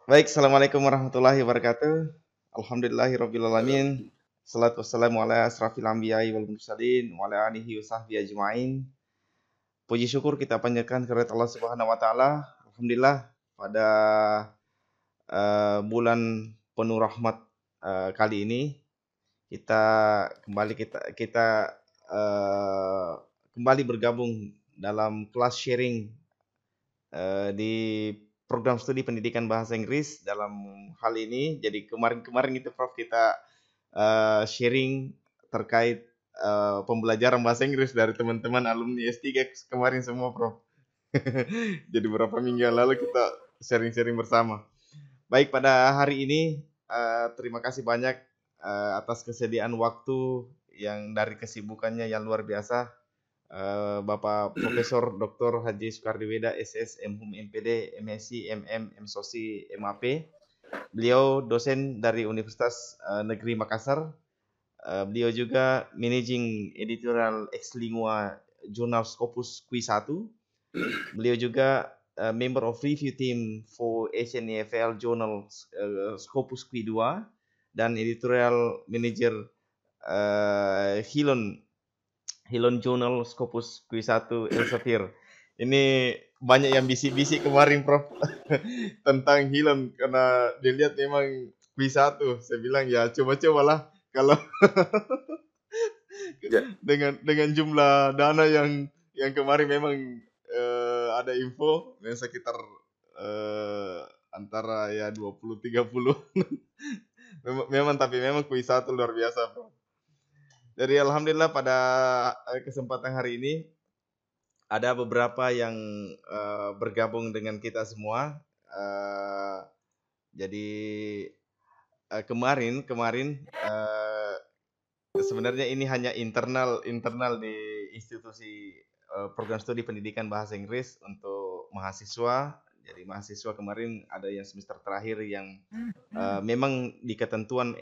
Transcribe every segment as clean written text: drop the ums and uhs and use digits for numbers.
Baik, Assalamualaikum warahmatullahi wabarakatuh. Alhamdulillahirrabbilalamin. Salatu wassalamu ala asrafil anbiya'i wal mursalin wa ala alihi wa sahbihi ajma'in. Puji syukur kita panjatkan kehadirat Allah Subhanahu wa taala. Alhamdulillah pada bulan penuh rahmat kali ini kita kita eh, kembali bergabung dalam kelas sharing di program studi pendidikan bahasa Inggris dalam hal ini. Jadi kemarin itu Prof kita sharing terkait pembelajaran bahasa Inggris dari teman-teman alumni S3 kemarin semua Prof. Jadi beberapa minggu yang lalu kita sharing-sharing bersama. Baik, pada hari ini terima kasih banyak atas kesediaan waktu yang dari kesibukannya yang luar biasa. Bapak Profesor Dr. Haji Soekardiweda SS MHum MPD MSc MM MSosi MAP. Beliau dosen dari Universitas Negeri Makassar. Beliau juga managing editorial ex lingua jurnal Scopus Q1. Beliau juga member of review team for Asian EFL journal Scopus Q2 dan editorial manager Hilon Journal Scopus Q1 Elsevier. Ini banyak yang bisik-bisik kemarin Prof tentang Hilon karena dilihat memang Q1. Saya bilang ya coba-cobalah kalau dengan jumlah dana yang kemarin memang ada info yang sekitar antara ya 20-30. memang Q1 luar biasa Prof. Jadi alhamdulillah pada kesempatan hari ini ada beberapa yang bergabung dengan kita semua. Jadi kemarin sebenarnya ini hanya internal di institusi program studi pendidikan bahasa Inggris untuk mahasiswa. Jadi mahasiswa kemarin ada yang semester terakhir yang memang di ketentuan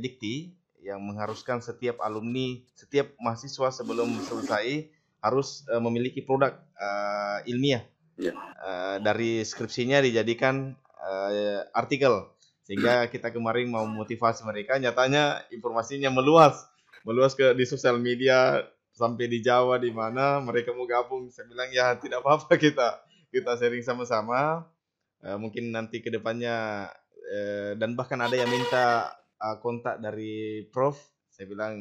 dikti yang mengharuskan setiap alumni, setiap mahasiswa sebelum selesai harus memiliki produk ilmiah. Dari skripsinya dijadikan artikel. Sehingga kita kemarin mau memotivasi mereka, nyatanya informasinya meluas di sosial media sampai di Jawa di mana mereka mau gabung. Saya bilang ya tidak apa-apa kita sharing sama-sama. Mungkin nanti ke depannya dan bahkan ada yang minta kontak dari Prof. Saya bilang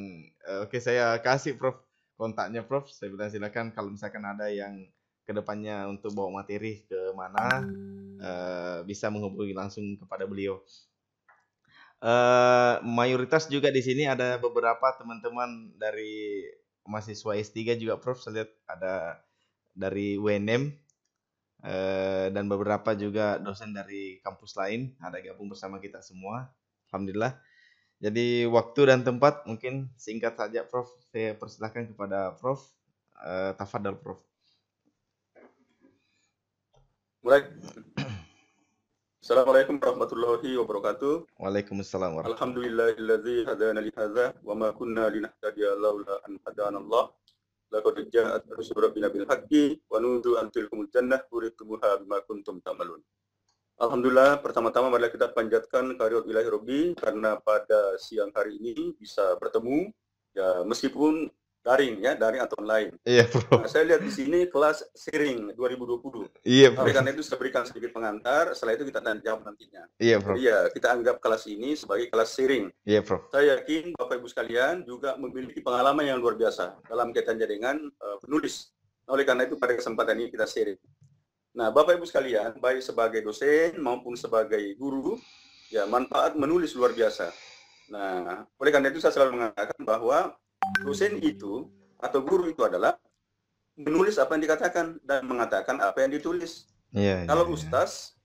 oke, saya kasih Prof kontaknya Prof. Saya bilang silakan kalau misalkan ada yang kedepannya untuk bawa materi ke mana bisa menghubungi langsung kepada beliau. Mayoritas juga di sini ada beberapa teman-teman dari mahasiswa S3 juga Prof. Saya lihat ada dari UNM dan beberapa juga dosen dari kampus lain ada gabung bersama kita semua. Alhamdulillah. Jadi waktu dan tempat mungkin singkat saja Prof. Saya persilahkan kepada Prof. Tafadhal Prof. Mulai. Assalamualaikum warahmatullahi wabarakatuh. Waalaikumsalam warahmatullahi Alhamdulillahilladzi hadana li hadza wa ma kunna linahtadiya laula an hadana Allah. Laqad ja'at rusulu rabbina bil haqqi wa nudu an tilkumul jannah uritumuha bima kuntum ta'malun. Alhamdulillah, pertama-tama mari kita panjatkan kehadirat ilahi Rabbi karena pada siang hari ini bisa bertemu ya meskipun daring atau online. Iya, Bro. Nah, saya lihat di sini kelas sharing 2020. Iya, Bro. Oleh karena itu saya berikan sedikit pengantar, setelah itu kita tanya jawab nantinya. Iya, Bro. Jadi ya kita anggap kelas ini sebagai kelas sharing. Iya, Bro. Saya yakin Bapak Ibu sekalian juga memiliki pengalaman yang luar biasa dalam kaitannya dengan penulis. Oleh karena itu pada kesempatan ini kita sharing. Nah, Bapak Ibu sekalian, baik sebagai dosen maupun sebagai guru, ya manfaat menulis luar biasa. Nah, oleh karena itu saya selalu mengatakan bahwa dosen itu atau guru itu adalah menulis apa yang dikatakan dan mengatakan apa yang ditulis. Kalau ustaz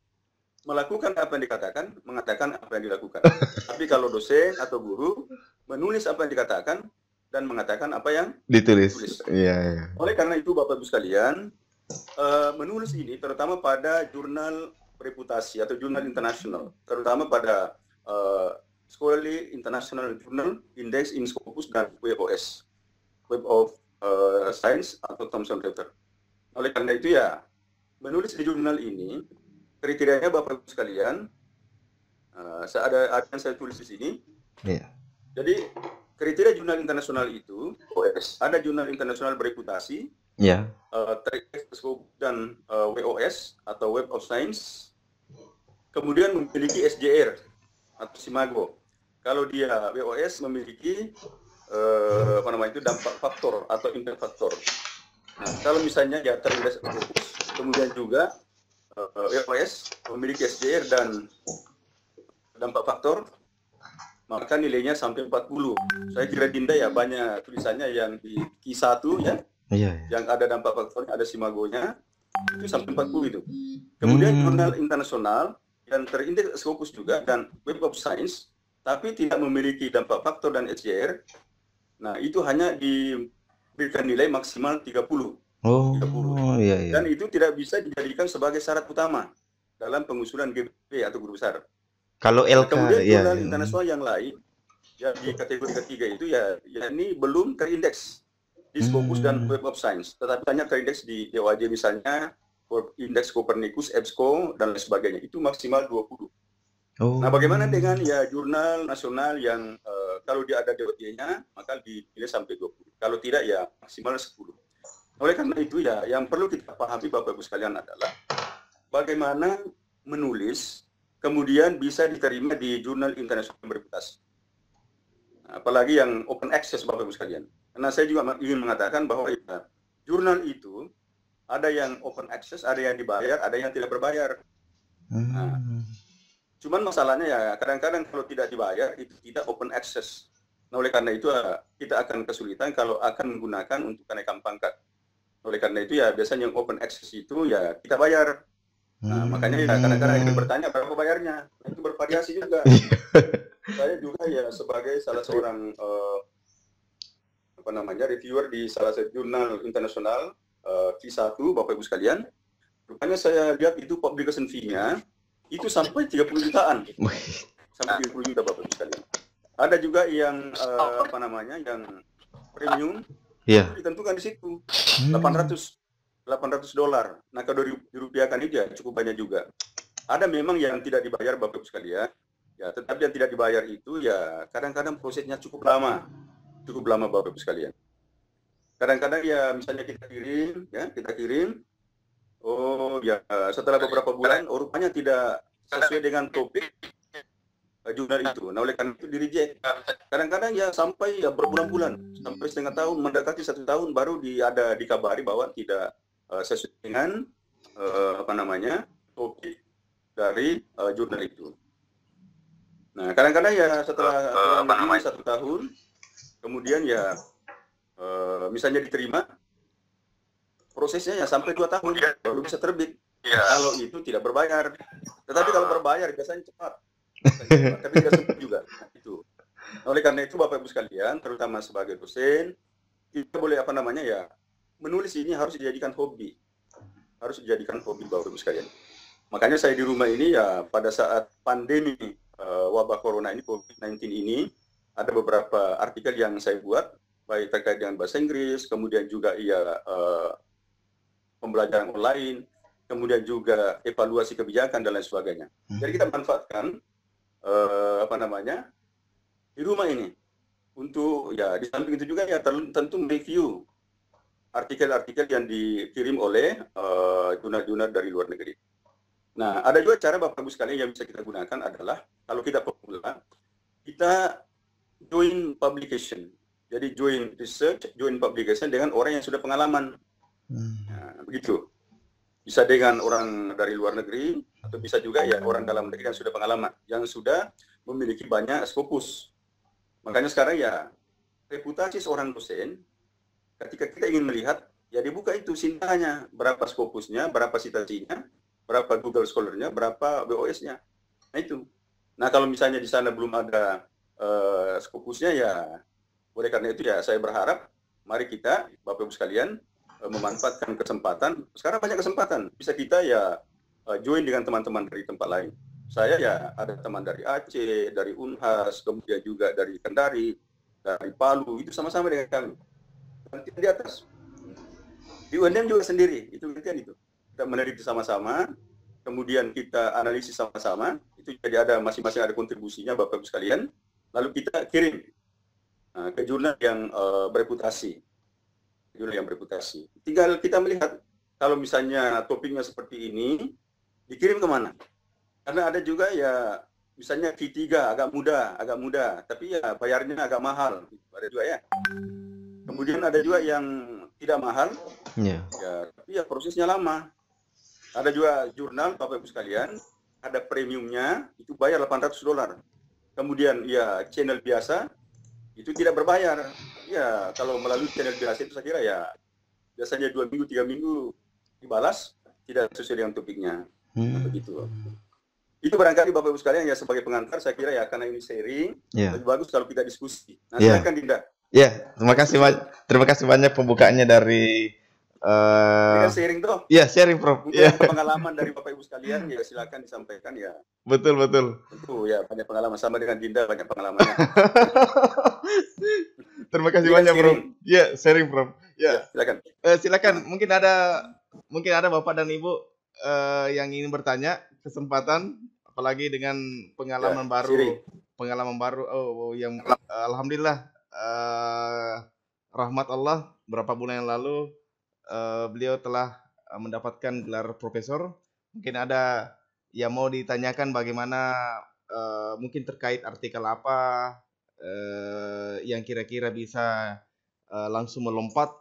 melakukan apa yang dikatakan, mengatakan apa yang dilakukan. Tapi kalau dosen atau guru menulis apa yang dikatakan dan mengatakan apa yang ditulis. Iya. Oleh karena itu Bapak Ibu sekalian, menulis ini terutama pada jurnal reputasi atau jurnal internasional, terutama pada Scholarly International Journal, Index in Scopus dan WOS, Web of Science atau Thomson Reuters. Oleh karena itu ya, menulis di jurnal ini kriterianya Bapak Ibu sekalian, ada yang saya tulis di sini. Iya. Jadi kriteria jurnal internasional itu ada jurnal internasional bereputasi, Iya. dan WOS atau Web of Science, kemudian memiliki SJR atau SIMAGO. Kalau dia WOS memiliki dampak faktor atau impact faktor. Nah, kalau misalnya ya terindeks Scopus, kemudian juga WOS memiliki SJR dan dampak faktor, maka nilainya sampai 40. Saya kira Dinda ya banyak tulisannya yang di Q1 ya, yang ada dampak faktornya, ada SIMAGO-nya, itu sampai 40 itu. Kemudian jurnal internasional yang terindeks Scopus juga dan Web of Science, tapi tidak memiliki dampak faktor dan SJR, nah itu hanya diberikan nilai maksimal 30. Oh, 30. iya. Dan itu tidak bisa dijadikan sebagai syarat utama dalam pengusulan GBP atau guru besar. Kalau LK, kemudian jurnal internasional yang lain, ya di kategori ketiga itu ya ini belum terindeks di Scopus dan Web of Science, tetapi hanya terindeks di DOAJ misalnya, indeks Copernicus, EBSCO, dan lain sebagainya. Itu maksimal 20. Nah, bagaimana dengan ya jurnal nasional yang kalau dia ada DOJ-nya, maka dipilih sampai 20. Kalau tidak, ya maksimal 10. Oleh karena itu ya, yang perlu kita pahami Bapak Ibu sekalian adalah bagaimana menulis kemudian bisa diterima di jurnal internasional bereputasi. Apalagi yang open access Bapak Ibu sekalian. Karena saya juga ingin mengatakan bahwa ya, jurnal itu ada yang open access, ada yang dibayar, ada yang tidak berbayar. Nah, cuman masalahnya ya kadang-kadang kalau tidak dibayar itu tidak open access. Nah, oleh karena itu kita akan kesulitan kalau akan menggunakan untuk kenaikan pangkat. Oleh karena itu ya biasanya yang open access itu ya kita bayar. Nah, makanya ya kadang-kadang yang bertanya berapa bayarnya, itu bervariasi juga. Saya juga ya sebagai salah seorang reviewer di salah satu jurnal internasional Q1 Bapak Ibu sekalian, rupanya saya lihat itu publication fee-nya itu sampai 30 jutaan. Sampai 30 juta Bapak Ibu sekalian. Ada juga yang yang premium, itu ditentukan di situ $800. Nah, kalau dirupiahkan itu ya cukup banyak juga. Ada memang yang tidak dibayar Bapak Ibu sekalian, ya, tetapi yang tidak dibayar itu ya kadang-kadang prosesnya cukup lama Bapak Ibu sekalian. Kadang-kadang ya misalnya kita kirim, oh ya setelah beberapa bulan, rupanya tidak sesuai dengan topik jurnal itu. Nah, oleh karena itu di-reject. Kadang-kadang ya sampai ya berbulan-bulan, sampai setengah tahun, mendekati 1 tahun baru dikabari bahwa tidak sesuai dengan topik dari jurnal itu. Nah, kadang-kadang ya setelah kurang lebih 1 tahun, kemudian ya misalnya diterima, prosesnya ya sampai 2 tahun baru bisa terbit. Kalau itu tidak berbayar. Tetapi kalau berbayar biasanya cepat. Tapi tidak sempat juga. Nah, itu. Oleh karena itu Bapak Ibu sekalian, terutama sebagai dosen, kita boleh menulis ini harus dijadikan hobi. Harus dijadikan hobi Bapak Ibu sekalian. Makanya saya di rumah ini ya pada saat pandemi wabah corona ini, COVID-19 ini, ada beberapa artikel yang saya buat, baik terkait dengan bahasa Inggris, kemudian juga pembelajaran online, kemudian juga evaluasi kebijakan dan lain sebagainya. Jadi kita manfaatkan di rumah ini untuk ya di samping itu juga ya tentu mereview artikel-artikel yang dikirim oleh jurnal-jurnal dari luar negeri. Nah, ada juga cara Bapak Ibu sekalian yang bisa kita gunakan adalah kalau kita pemula, kita join publication. Jadi join research, join publication dengan orang yang sudah pengalaman. Nah, begitu. Bisa dengan orang dari luar negeri, atau bisa juga ya orang dalam negeri yang sudah pengalaman, yang sudah memiliki banyak Scopus. Makanya sekarang ya, reputasi seorang dosen, ketika kita ingin melihat, ya dibuka itu sintanya, berapa Scopusnya, berapa citasinya, berapa Google Scholar-nya, berapa WOS-nya. Nah itu. Nah kalau misalnya di sana belum ada Scopusnya ya, oleh karena itu ya saya berharap, mari kita, Bapak Ibu sekalian, memanfaatkan kesempatan. Sekarang banyak kesempatan, bisa kita ya join dengan teman-teman dari tempat lain. Saya ya ada teman dari Aceh, dari Unhas, kemudian juga dari Kendari, dari Palu, itu sama-sama dengan kami. Nanti di atas. Di UNM juga sendiri, itu kan itu. Kita meneliti sama-sama, kemudian kita analisis sama-sama, itu jadi ada masing-masing ada kontribusinya Bapak Ibu sekalian, lalu kita kirim ke jurnal yang bereputasi. Tinggal kita melihat kalau misalnya topiknya seperti ini, dikirim kemana? Karena ada juga ya, misalnya Q3 agak mudah, tapi ya bayarnya agak mahal. Ada juga ya. Kemudian ada juga yang tidak mahal, ya, tapi ya prosesnya lama. Ada juga jurnal Bapak Ibu sekalian, ada premiumnya, itu bayar $800. Kemudian ya channel biasa, itu tidak berbayar. Ya kalau melalui channel biasa itu saya kira ya biasanya 2 minggu, 3 minggu dibalas, tidak sesuai dengan topiknya. Begitu. Itu barangkali Bapak Ibu sekalian ya sebagai pengantar saya kira ya, karena ini sharing, lebih bagus kalau kita diskusi. Nah, silakan Dinda. Ya, terima kasih banyak pembukaannya dari sharing toh. Ya, sharing Prof. Ya. Pengalaman dari Bapak Ibu sekalian ya silakan disampaikan ya. Betul. Itu ya banyak pengalaman, sama dengan Dinda banyak pengalamannya. Terima kasih banyak Prof. Ya, sharing Prof. Ya, silakan. Silakan. Mungkin ada Bapak dan Ibu yang ingin bertanya, kesempatan, apalagi dengan pengalaman baru. Pengalaman baru yang alhamdulillah rahmat Allah, berapa bulan yang lalu beliau telah mendapatkan gelar profesor. Mungkin ada yang mau ditanyakan bagaimana mungkin terkait artikel apa yang kira-kira bisa langsung melompat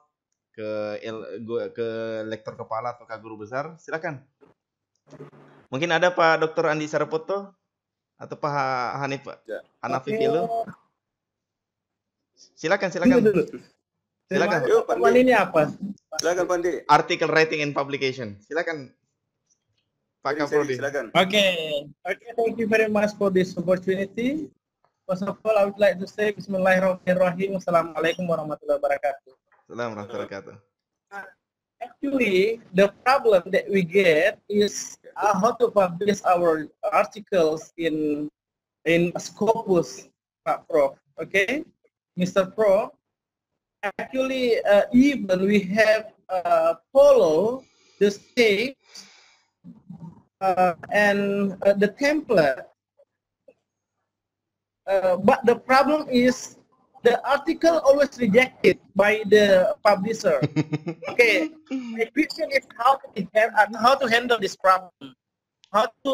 ke lektor kepala atau ke guru besar. Silakan. Mungkin ada Pak Dr. Andi Sarapoto atau Pak Hanif Hanafi Filu. Silakan. Silakan. Ini apa? Silakan Pandi. Article writing and publication. Silakan Pak Kaprodi. Silakan. Okay, thank you very much for this opportunity. First of all, I would like to say Bismillahirrahmanirrahim. Assalamualaikum warahmatullahi wabarakatuh. Assalamualaikum warahmatullahi wabarakatuh. Actually, the problem that we get is how to publish our articles in Scopus, Pak Prof. Okay, Mr. Prof. Actually, even we have follow the steps and the template, but the problem is the article always rejected by the publisher. Okay, my question is how to handle this problem. How to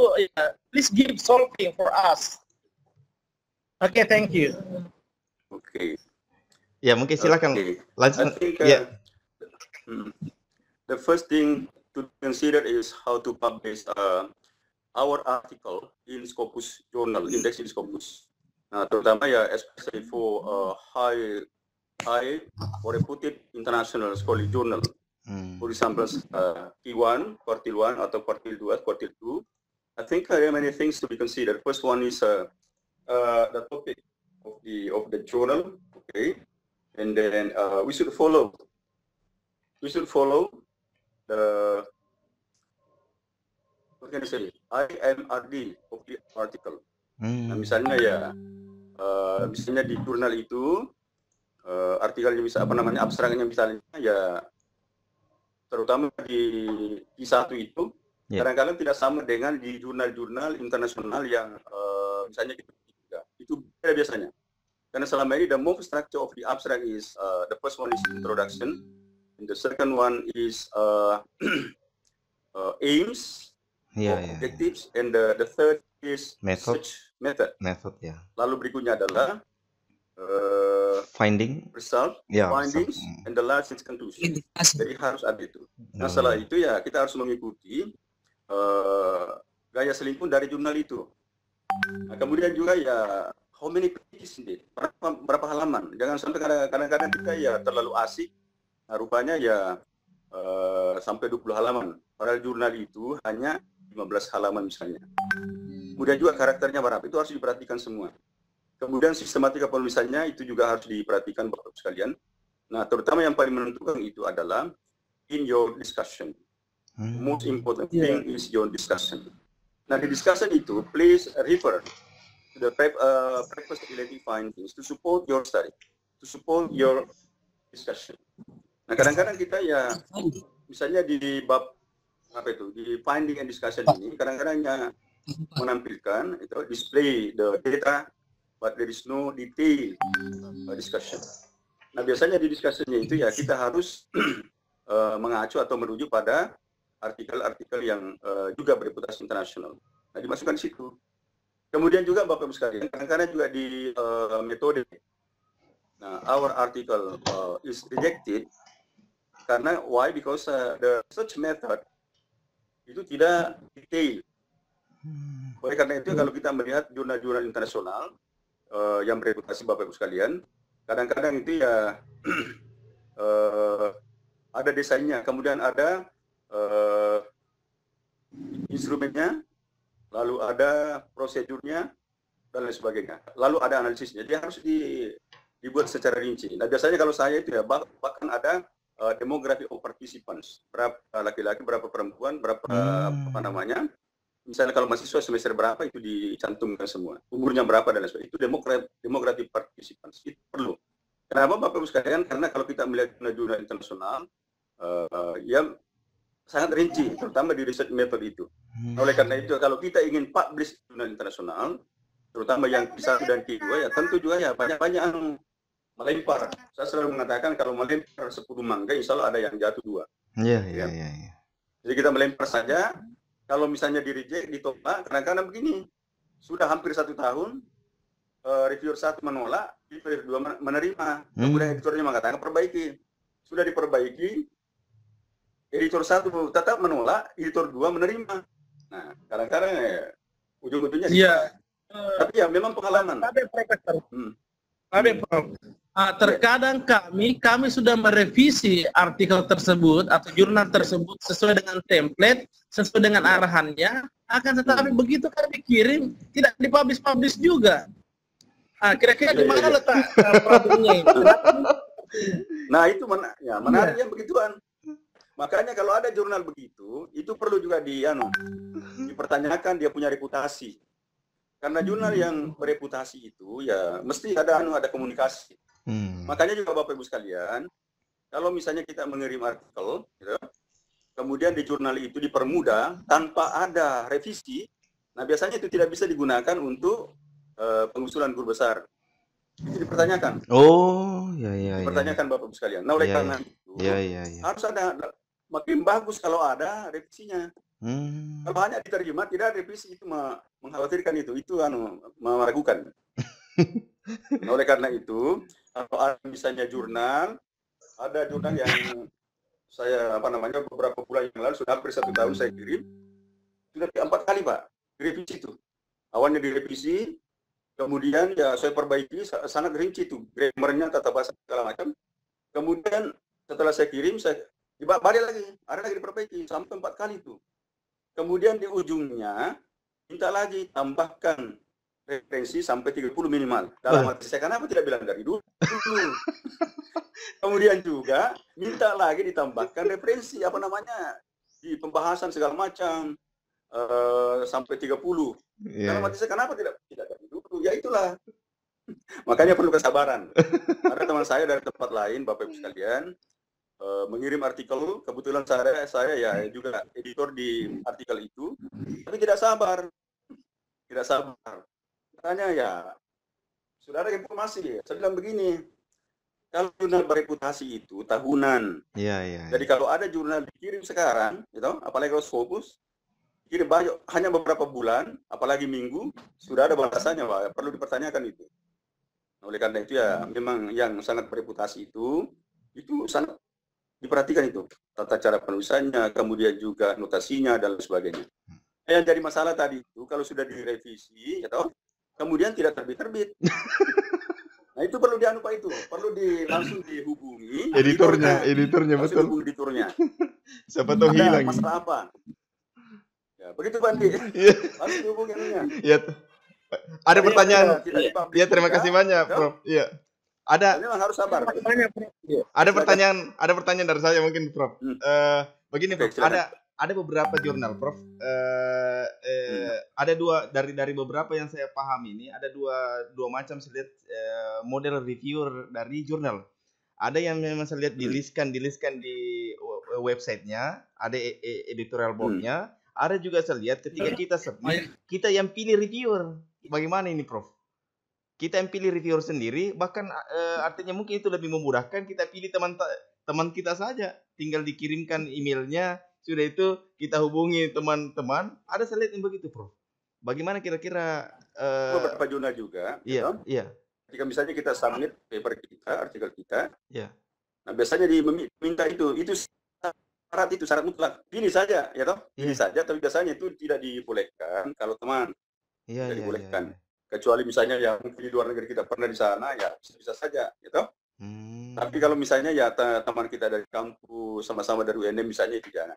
please give solving for us. Okay, thank you. Okay. Ya, mungkin silakan. I think the first thing to consider is how to publish our article in Scopus Journal, index in Scopus. Nah, terutama ya, especially for high or reputed international scholarly journal. For example, Q1, Quartile 1 atau Quartile 2, Quartile 2. I think there are many things to be considered. First one is the topic of the journal, okay. And then we should follow the, what can I say, IMRD of the article. Nah, misalnya ya, misalnya di jurnal itu artikelnya bisa apa namanya, abstraknya misalnya ya, terutama di Q1 itu kadang-kadang tidak sama dengan di jurnal-jurnal internasional yang misalnya itu beda biasanya. Karena selama ini the most structure of the abstract is the first one is introduction, and the second one is aims, objectives, and the third is method. Ya. Lalu berikutnya adalah finding, result, findings, and the last is conclusion. Jadi harus ada itu. Nah, setelah itu ya kita harus mengikuti gaya selingkuh dari jurnal itu. Nah, kemudian juga ya how many pages ini, berapa halaman. Jangan sampai kadang-kadang kita ya terlalu asik. Nah, rupanya ya sampai 20 halaman. Padahal jurnal itu hanya 15 halaman misalnya. Kemudian juga karakternya berapa, itu harus diperhatikan semua. Kemudian sistematika penulisannya itu juga harus diperhatikan Bapak sekalian. Nah, terutama yang paling menentukan itu adalah in your discussion. Most important thing is your discussion. Nah, di discussion itu, please refer to the preface related findings to support your study, to support your discussion. Nah, kadang-kadang kita ya, misalnya di bab apa itu di finding and discussion ini kadang-kadang menampilkan itu display the data, but there is no detail discussion. Nah biasanya di discussionnya itu ya kita harus mengacu atau merujuk pada artikel-artikel yang juga bereputasi internasional. Nah dimasukkan di situ. Kemudian juga Bapak Ibu sekalian, kadang-kadang juga di metode. Nah our article is rejected karena why? Because the search method itu tidak detail. Oleh karena itu kalau kita melihat jurnal-jurnal internasional yang bereputasi Bapak Ibu sekalian, kadang-kadang itu ya ada desainnya, kemudian ada instrumennya, lalu ada prosedurnya dan lain sebagainya, lalu ada analisisnya. Dia harus dibuat secara rinci. Nah biasanya kalau saya itu ya bahkan ada demografi of participants, berapa laki-laki, berapa perempuan, berapa apa namanya. Misalnya kalau mahasiswa semester berapa itu dicantumkan semua, umurnya berapa dan lain sebagainya. Itu demografi participants itu perlu. Kenapa Bapak Ibu sekalian? Karena kalau kita melihat jurnal internasional, ya sangat rinci, terutama di research method itu. Oleh karena itu, kalau kita ingin publish jurnal internasional, terutama yang Q1 dan Q2, ya tentu juga ya banyak-banyak melempar. Saya selalu mengatakan kalau melempar 10 mangga, insya Allah ada yang jatuh 2. Iya. Jadi kita melempar saja. Kalau misalnya di reject, ditolak, kadang-kadang begini, sudah hampir 1 tahun, reviewer 1 menolak, reviewer 2 menerima, kemudian editornya mengatakan perbaiki, sudah diperbaiki, editor 1 tetap menolak, editor 2 menerima. Nah, kadang-kadang ujung-ujungnya tapi ya memang pengalaman. Tapi Profesor, terkadang kami sudah merevisi artikel tersebut atau jurnal tersebut sesuai dengan template, sesuai dengan arahannya, akan tetapi begitu kami kirim tidak dipublish juga. Kira-kira di mana letak problemnya ini? Nah itu menariknya begituan. Makanya kalau ada jurnal begitu, itu perlu juga dipertanyakan dia punya reputasi. Karena jurnal yang bereputasi itu ya mesti ada komunikasi. Makanya juga Bapak Ibu sekalian, kalau misalnya kita mengirim artikel, gitu, kemudian di jurnal itu dipermudah tanpa ada revisi, nah biasanya itu tidak bisa digunakan untuk pengusulan guru besar. Itu dipertanyakan. Dipertanyakan Bapak Ibu sekalian. Nah oleh karena itu harus ada, makin bagus kalau ada revisinya. Kalau hanya diterima tidak revisi itu mengkhawatirkan itu meragukan. Nah, oleh karena itu kalau ada misalnya jurnal, ada jurnal yang saya beberapa bulan yang lalu sudah hampir 1 tahun saya kirim, sudah 4 kali Pak direvisi itu. Awalnya direvisi, kemudian ya saya perbaiki sangat rinci itu, grammarnya, tata bahasa segala macam. Kemudian setelah saya kirim, saya balik lagi, ada lagi diperbaiki sampai 4 kali itu. Kemudian di ujungnya minta lagi tambahkan referensi sampai 30 minimal. Dalam arti saya kenapa tidak bilang dari dulu. Kemudian juga minta lagi ditambahkan referensi di pembahasan segala macam sampai 30. Dalam arti saya kenapa tidak dari dulu. Ya itulah. Makanya perlu kesabaran. Ada teman saya dari tempat lain, Bapak Ibu sekalian, mengirim artikel, kebetulan saya ya juga editor di artikel itu, tapi tidak sabar. Makanya ya sudah ada informasi. Saya bilang begini, kalau jurnal bereputasi itu tahunan. Jadi kalau ada jurnal dikirim sekarang, apalagi kalau Scopus, kirim hanya beberapa bulan, apalagi minggu, sudah ada batasannya, Pak. Perlu dipertanyakan itu. Oleh karena itu ya memang yang sangat bereputasi itu sangat diperhatikan itu. Tata cara penulisannya, kemudian juga notasinya dan lain sebagainya. Yang jadi masalah tadi itu kalau sudah direvisi, kemudian tidak terbit. Nah itu perlu Pak itu, perlu langsung dihubungi editornya betul. Dihubungi editornya. Siapa tahu hilang. Masalah apa? Ya begitu Bandi. Harus dihubungi ininya. Iya. Ada pertanyaan. Iya terima kasih banyak Prof. Iya. Ada. Memang harus sabar. Ada pertanyaan dari saya mungkin Prof. Begini Prof. Ada beberapa jurnal, Prof. Ada dari beberapa yang saya pahami ini ada dua macam saya lihat model reviewer dari jurnal. Ada yang memang saya lihat di-listkan di websitenya, ada editorial boardnya, ada juga saya lihat ketika kita submit, kita yang pilih reviewer. Bagaimana ini, Prof? Kita yang pilih reviewer sendiri, bahkan artinya mungkin itu lebih memudahkan, kita pilih teman kita saja, tinggal dikirimkan emailnya, sudah itu kita hubungi teman-teman. Ada saya lihat yang begitu, Prof. Bagaimana kira-kira? Beberapa jurnal juga. Iya, gitu. iya. Ketika misalnya kita submit paper kita, artikel kita, Iya. nah biasanya diminta itu syarat mutlak. Pilih saja, ya toh? Pilih saja, tapi biasanya itu tidak dibolehkan kalau teman. Tidak dibolehkan. Kecuali misalnya yang mungkin di luar negeri kita pernah di sana, ya bisa saja, ya toh? Tapi kalau misalnya ya teman kita dari kampus, sama-sama dari UNM misalnya itu jangan.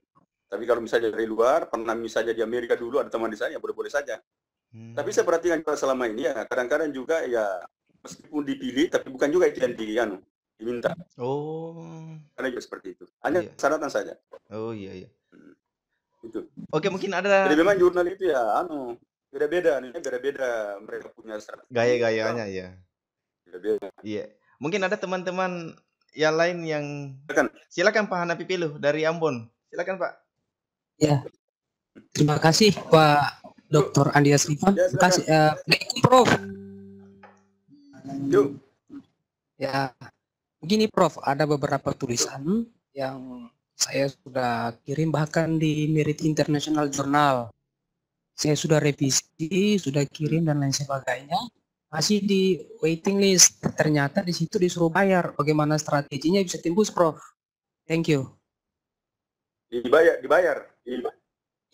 Tapi kalau misalnya dari luar, pernah misalnya di Amerika dulu ada teman di sana, ya boleh-boleh saja. Tapi saya perhatikan juga selama ini ya, kadang-kadang juga ya meskipun dipilih, tapi bukan juga itu yang diminta. Karena juga seperti itu. Hanya syaratan saja. Oh iya. Itu. Oke, mungkin ada. Jadi memang jurnal itu ya, beda-beda mereka punya strategi. Gaya-gayanya ya. Beda-beda. Iya. Mungkin ada teman-teman yang lain yang. Silakan Pak Hanafi Piluh dari Ambon. Silakan Pak. Ya. Terima kasih Pak Dr. Andias Rifan. Terima kasih. Prof. Yuk. Ya, begini Prof, ada beberapa tulisan yang saya sudah kirim bahkan di Merit International Journal. Saya sudah revisi, sudah kirim dan lain sebagainya. Masih di waiting list. Ternyata di situ disuruh bayar. Bagaimana strateginya bisa tembus, Prof? Thank you. Dibayar.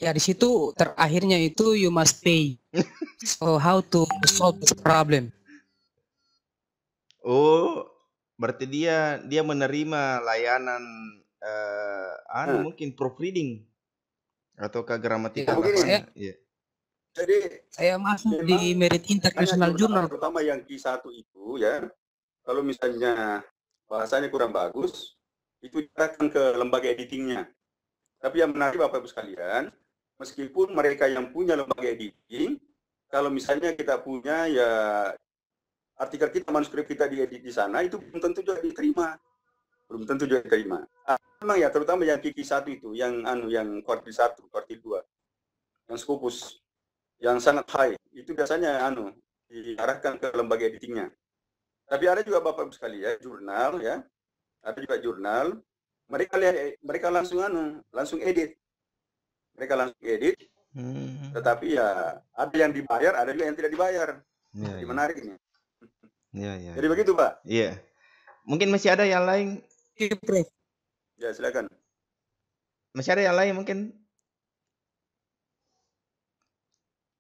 Ya, di situ terakhirnya itu you must pay. So how to solve this problem? Oh, berarti dia menerima layanan mungkin proofreading atau gramatikal apa? Iya. Jadi saya masuk di Merit International Journal, terutama yang Q1 itu ya. Kalau misalnya bahasanya kurang bagus, itu diarahkan ke lembaga editingnya. Tapi yang menarik Bapak Ibu sekalian, meskipun mereka yang punya lembaga editing, kalau misalnya kita punya ya artikel kita, manuskrip kita diedit di sana, itu belum tentu juga diterima. Memang ya, terutama yang Q1 itu, yang kuartil 1, kuartil 2, yang Scopus, yang sangat high, itu biasanya diarahkan ke lembaga editingnya. Tapi ada juga Bapak Ibu sekalian, jurnal ya, ada juga jurnal, mereka langsung edit. Mereka langsung edit, tetapi ya ada yang dibayar, ada juga yang tidak dibayar. Jadi menarik ini. Iya. Jadi begitu Pak. Iya. Mungkin masih ada yang lain. Ya silakan. Masih ada yang lain mungkin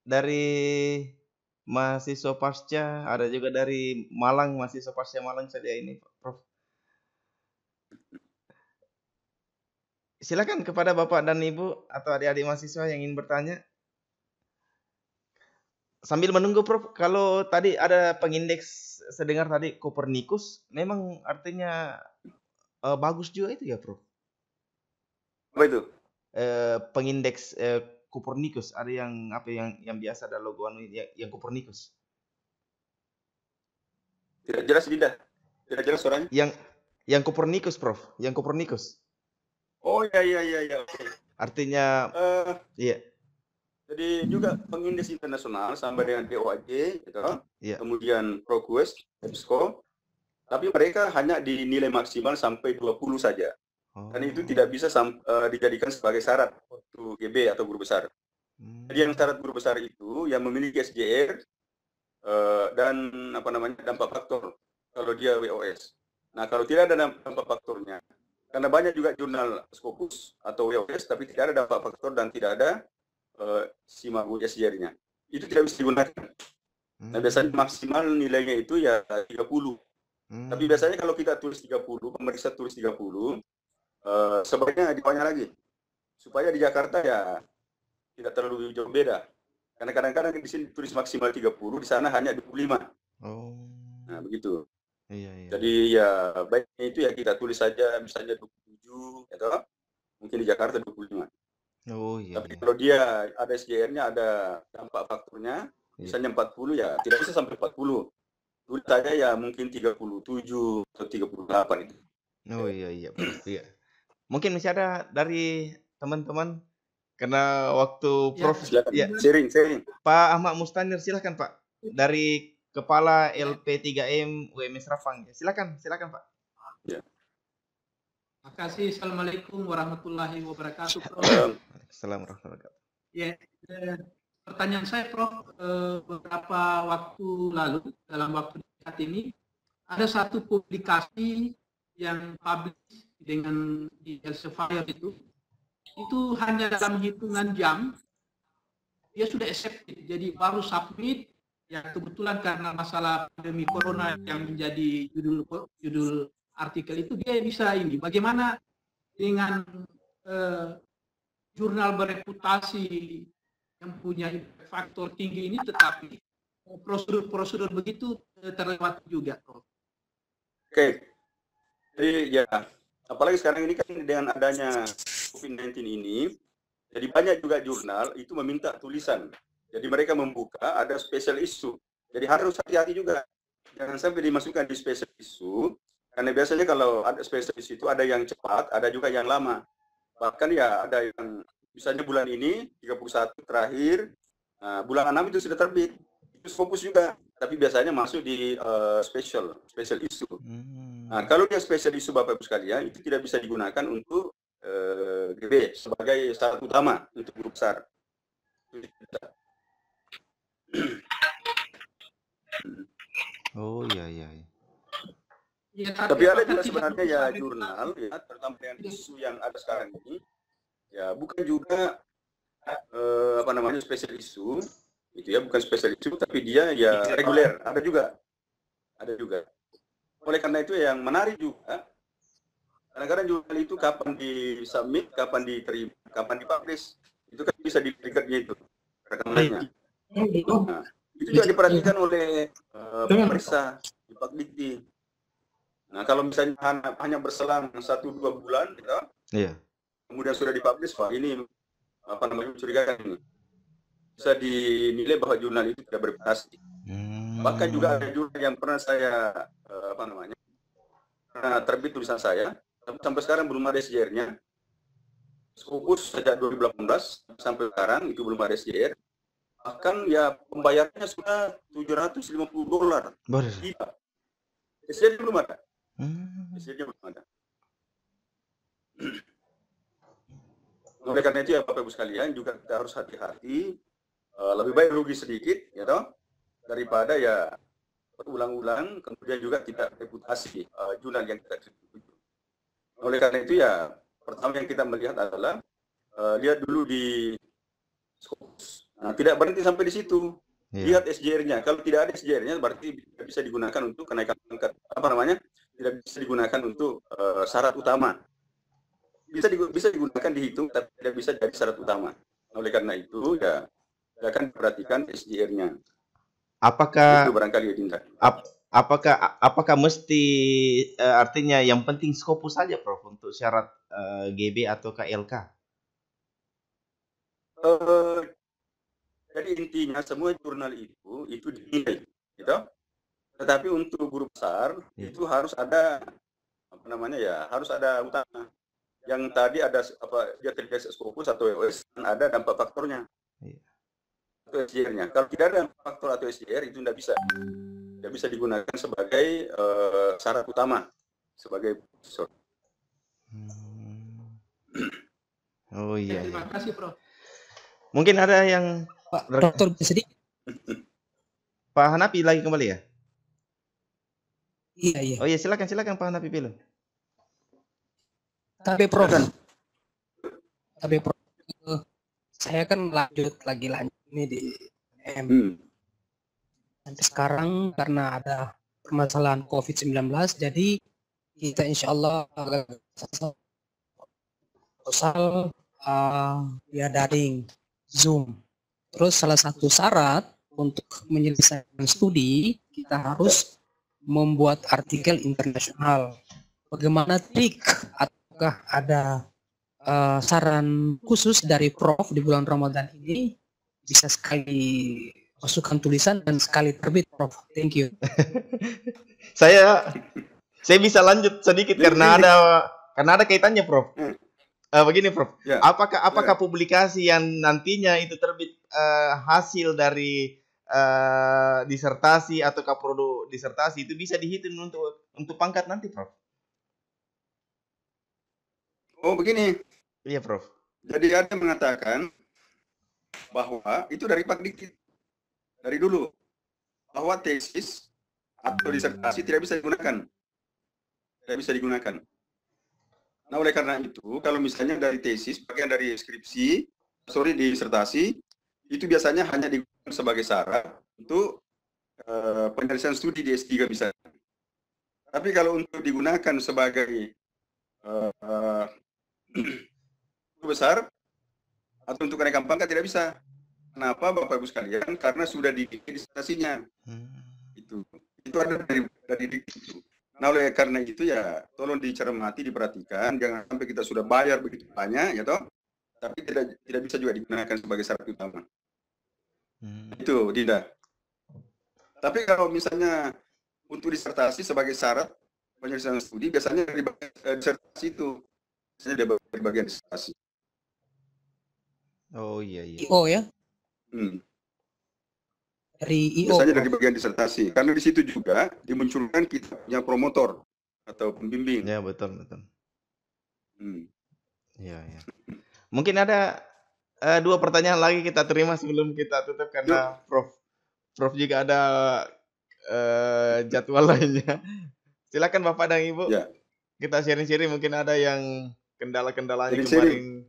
dari mahasiswa pasca, ada juga dari Malang, mahasiswa pasca Malang saja ini, Prof. Silakan kepada Bapak dan Ibu atau adik-adik mahasiswa yang ingin bertanya. Sambil menunggu Prof, kalau tadi ada pengindeks, saya dengar tadi Copernicus, memang artinya bagus juga itu ya Prof? Apa itu? Pengindeks Copernicus, ada yang biasa ada logo yang Copernicus. Tidak jelas tidak jelas suaranya. Yang Copernicus Prof, yang Copernicus. Oh iya. Artinya iya. Jadi juga pengindeks internasional sampai dengan DOAJ gitu. Yeah. Kemudian ProQuest, EBSCO. Tapi mereka hanya dinilai maksimal sampai 20 saja. Dan itu tidak bisa dijadikan sebagai syarat untuk GB atau guru besar. Jadi yang syarat guru besar itu yang memiliki SJR dan dampak faktor kalau dia WOS. Nah, kalau tidak ada dampak faktornya, karena banyak juga jurnal Scopus atau WOS tapi tidak ada dampak faktor dan tidak ada SIMAU SJR-nya. Itu tidak bisa digunakan. Nah, biasanya maksimal nilainya itu ya 30. Tapi biasanya kalau kita tulis 30, pemeriksa tulis 30, sebaiknya dibawanya lagi. Supaya di Jakarta ya tidak terlalu jauh beda. Karena kadang-kadang di sini tulis maksimal 30, di sana hanya 25. Nah, begitu. Iya. Jadi ya baiknya itu ya kita tulis saja misalnya 27, atau mungkin di Jakarta 25. Tapi kalau dia ada SJR-nya, ada dampak faktornya, misalnya 40 ya tidak bisa sampai 40. Tulis saja ya mungkin 37 atau 38 itu. Oh iya. Mungkin masih ada dari teman-teman karena waktu Ya, Prof. Silakan. Ya, Sharing. Pak Ahmad Mustanir, silakan Pak. Dari Kepala LP3M UMS Rafang. Silakan Pak. Terima kasih. Assalamualaikum warahmatullahi wabarakatuh, Prof. Assalamualaikum warahmatullahi wabarakatuh. Ya, pertanyaan saya, Prof, beberapa waktu lalu, dalam waktu dekat ini, ada satu publikasi yang publish dengan di Elsevier itu hanya dalam hitungan jam, dia sudah accepted, jadi baru submit, ya kebetulan karena masalah pandemi corona yang menjadi judul artikel itu, dia bisa ini. Bagaimana dengan jurnal bereputasi yang punya impact faktor tinggi ini, tetapi prosedur-prosedur begitu terlewat juga, Prof. Oke. Jadi ya, apalagi sekarang ini kan dengan adanya COVID-19 ini, jadi banyak juga jurnal itu meminta tulisan. Jadi mereka membuka ada special issue. Jadi harus hati-hati juga. Jangan sampai dimasukkan di special issue, karena biasanya kalau ada special issue itu ada yang cepat, ada juga yang lama. Bahkan ya ada yang misalnya bulan ini 31 terakhir, bulan 6 itu sudah terbit. Itu fokus juga, tapi biasanya masuk di special issue. Nah, kalau dia special issue Bapak Ibu sekalian, itu tidak bisa digunakan untuk GB sebagai syarat utama untuk guru besar. Oh iya. Ya, Tapi ada juga apakah sebenarnya tidak ya perlu jurnal, ya, terutama dengan isu yang ada sekarang ini, ya bukan juga special issue, itu ya bukan special issue, tapi dia ya reguler, ada juga. Oleh karena itu yang menarik juga, kadang-kadang jurnal itu kapan di-submit, kapan diterima, kapan dipublish, itu kan bisa di-triggernya itu, rekamannya. Nah, itu juga diperhatikan oleh pemeriksa di Pakdikti. Nah, kalau misalnya hanya berselang 1-2 bulan, Iya. kemudian sudah dipublish, wah ini mencurigakan ini. Bisa dinilai bahwa jurnal itu tidak berprestasi. Bahkan juga ada jurnal yang pernah saya pernah terbit tulisan saya, tapi sampai sekarang belum ada SJR-nya. Scopus sejak 2018 sampai sekarang itu belum ada SJR. Bahkan ya pembayarannya sudah $750. Iya. SJR belum ada. Oleh karena itu ya Bapak Ibu sekalian juga kita harus hati-hati, lebih baik rugi sedikit ya toh, daripada ya berulang-ulang kemudian juga tidak reputasi jurnal yang kita tuju. Oleh karena itu ya pertama yang kita melihat adalah lihat dulu di Scopus. Nah, tidak berhenti sampai di situ. Lihat SJR-nya. Kalau tidak ada SJR-nya berarti tidak bisa digunakan untuk kenaikan pangkat. Tidak bisa digunakan untuk syarat utama. Bisa digunakan dihitung, tapi tidak bisa jadi syarat utama. Oleh karena itu ya akan diperhatikan SJR-nya. Apakah itu barangkali ya Dinda. Apakah mesti artinya yang penting Scopus saja, Prof, untuk syarat GB atau KLK? Jadi intinya semua jurnal itu dinilai, gitu. Tetapi untuk guru besar itu harus ada harus ada utama. Yang tadi ada dia terkait Scopus atau EOS, ada dampak faktornya. Atau SJR-nya. Kalau tidak ada faktor atau SJR itu tidak bisa digunakan sebagai syarat utama sebagai profesor. Oh iya. Terima kasih, Prof. Mungkin ada yang Pak Dokter sedikit. Pak Hanapi lagi kembali ya? Iya. Oh iya, silakan Pak Hanapi pilih. Tapi Prof, saya kan lanjut ini di M. Sampai sekarang karena ada permasalahan COVID-19, jadi kita insya Allah via daring, Zoom. Terus salah satu syarat untuk menyelesaikan studi, kita harus membuat artikel internasional. Bagaimana trik? Apakah ada saran khusus dari Prof di bulan Ramadan ini? Bisa sekali masukkan tulisan dan sekali terbit, Prof. Thank you. Saya bisa lanjut sedikit karena Karena ada kaitannya, Prof. Begini, Prof. Ya. Apakah publikasi yang nantinya itu terbit hasil dari disertasi atau produk disertasi itu bisa dihitung untuk pangkat nanti, Prof? Oh, begini. Iya, Prof. Jadi ada yang mengatakan bahwa itu dari Pak Dikti dari dulu bahwa tesis atau disertasi tidak bisa digunakan. Tidak bisa digunakan. Nah, oleh karena itu, kalau misalnya dari tesis, bagian dari disertasi, itu biasanya hanya digunakan sebagai syarat untuk penyelesaian studi di S3 bisa. Tapi kalau untuk digunakan sebagai besar atau untuk kenaikan pangkat tidak bisa. Kenapa, Bapak Ibu sekalian? Karena sudah dibikin disertasinya. Itu ada dari Dikti itu. Nah, oleh karena itu ya tolong dicermati, diperhatikan, jangan sampai kita sudah bayar begitu banyak ya toh, tapi tidak bisa juga digunakan sebagai syarat utama. Itu Dinda. Tapi kalau misalnya untuk disertasi sebagai syarat penyelesaian studi biasanya dari disertasi itu biasanya dari bagian disertasi. Oh iya. IO ya? Dari IO. Biasanya dari bagian disertasi. Karena di situ juga dimunculkan kita punya promotor atau pembimbing. Ya, betul. Iya. Mungkin ada 2 pertanyaan lagi kita terima sebelum kita tutup karena Prof juga ada jadwal lainnya. Silakan Bapak dan Ibu. Ya. Kita sharing-sharing, mungkin ada yang kendala-kendalanya kemarin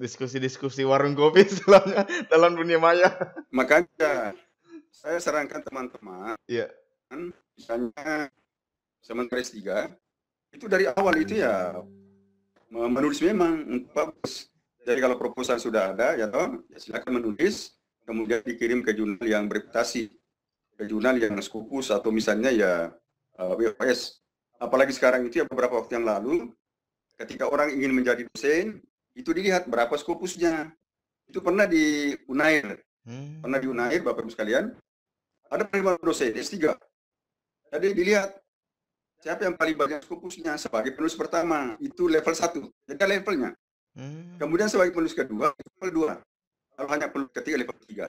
diskusi-diskusi warung kopi selama dalam dunia maya. Makanya saya sarankan teman-teman, misalnya sementara S3, itu dari awal itu ya menulis memang bagus. Jadi kalau proposal sudah ada, ya silakan menulis, kemudian dikirim ke jurnal yang bereputasi, ke jurnal yang Scopus atau misalnya ya BOS. Apalagi sekarang itu ya beberapa waktu yang lalu, ketika orang ingin menjadi dosen, itu dilihat berapa Scopusnya. Itu pernah di Unair. Bapak Ibu sekalian. Ada penerima dosen S3. Jadi dilihat siapa yang paling banyak Scopusnya sebagai penulis pertama. Itu level 1. Jadi ada levelnya. Kemudian sebagai penulis kedua, level 2. Kalau hanya penulis ketiga, level 3.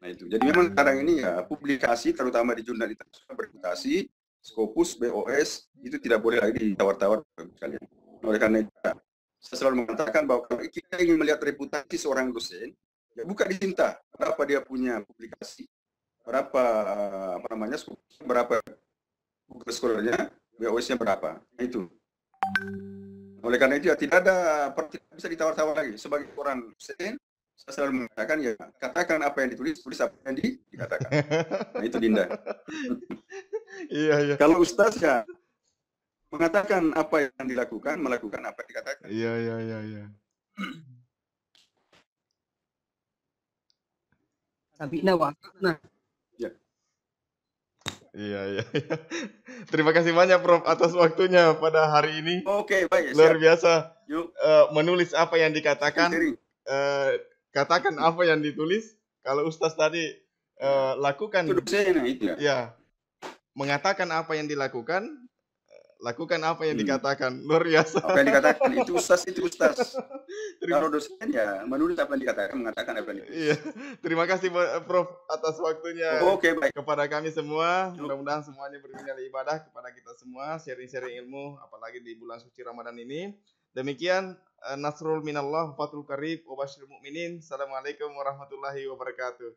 Nah itu. Jadi memang sekarang ini ya publikasi terutama di jurnal internasional bereputasi, Scopus, BOS, itu tidak boleh lagi ditawar-tawar Bapak Ibu sekalian. Oleh karena itu, saya selalu mengatakan bahwa kalau kita ingin melihat reputasi seorang dosen, ya buka di Sinta, berapa dia punya publikasi, berapa berapa buku scholarnya, BOS-nya berapa. Nah, itu. Oleh karena itu ya tidak bisa ditawar-tawar lagi. Sebagai orang dosen, saya selalu mengatakan ya katakan apa yang ditulis, tulis apa yang dikatakan. Nah itu Dinda. Iya. Kalau Ustaz ya mengatakan apa yang dilakukan, melakukan apa yang dikatakan. Iya. Tapi nah. Iya. Terima kasih banyak Prof atas waktunya pada hari ini. Oke, baik. Luar biasa. Yuk. Menulis apa yang dikatakan, katakan apa yang ditulis. Kalau Ustaz tadi lakukan. Itu dosen itu ya. Ya. Mengatakan apa yang dilakukan, lakukan apa yang dikatakan. Luar biasa. Apa yang dikatakan itu Ustaz. Kalau dosen ya menulis apa yang dikatakan, mengatakan apa yang ditulis. Iya. Terima kasih Prof atas waktunya. Oke, baik. Kepada kami semua, mudah-mudahan semuanya beribadah ibadah kepada kita semua, sharing-sharing ilmu apalagi di bulan suci Ramadan ini. Demikian Nasrul minallah fatul qarib wa basyiril mu'minin. Assalamualaikum warahmatullahi wabarakatuh.